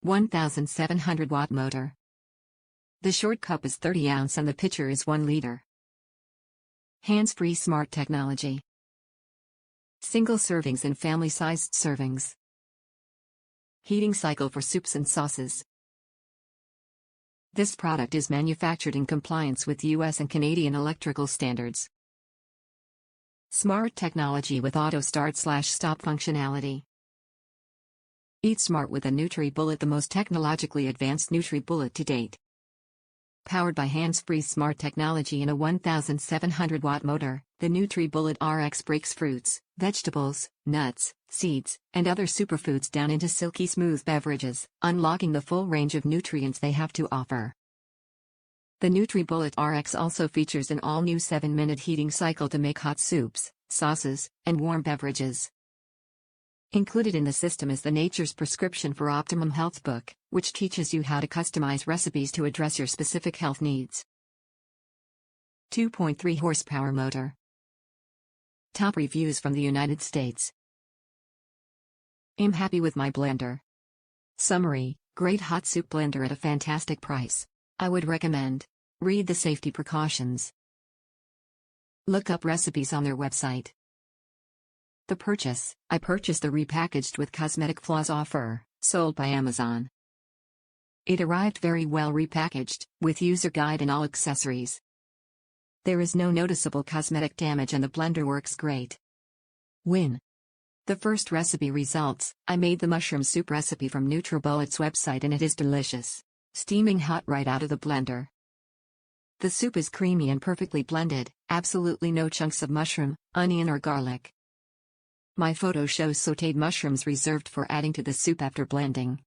1700-watt motor. The short cup is 30 ounce and the pitcher is 1 liter. Hands-free smart technology. Single servings and family-sized servings. Heating cycle for soups and sauces. This product is manufactured in compliance with US and Canadian electrical standards. Smart technology with auto start/stop functionality. Eat smart with a NutriBullet, the most technologically advanced NutriBullet to date. Powered by hands-free smart technology and a 1700-watt motor, the NutriBullet RX breaks fruits, vegetables, nuts, seeds, and other superfoods down into silky-smooth beverages, unlocking the full range of nutrients they have to offer. The NutriBullet RX also features an all-new 7-minute heating cycle to make hot soups, sauces, and warm beverages. Included in the system is the Nature's Prescription for Optimum Health book, which teaches you how to customize recipes to address your specific health needs. 2.3 horsepower motor. Top reviews from the United States. I'm happy with my blender. Summary: great hot soup blender at a fantastic price. I would recommend. Read the safety precautions. Look up recipes on their website. The purchase: I purchased the repackaged with cosmetic flaws offer, sold by Amazon. It arrived very well repackaged, with user guide and all accessories. There is no noticeable cosmetic damage and the blender works great. Win. The first recipe results: I made the mushroom soup recipe from NutriBullet's website and it is delicious. Steaming hot right out of the blender. The soup is creamy and perfectly blended, absolutely no chunks of mushroom, onion or garlic. My photo shows sautéed mushrooms reserved for adding to the soup after blending.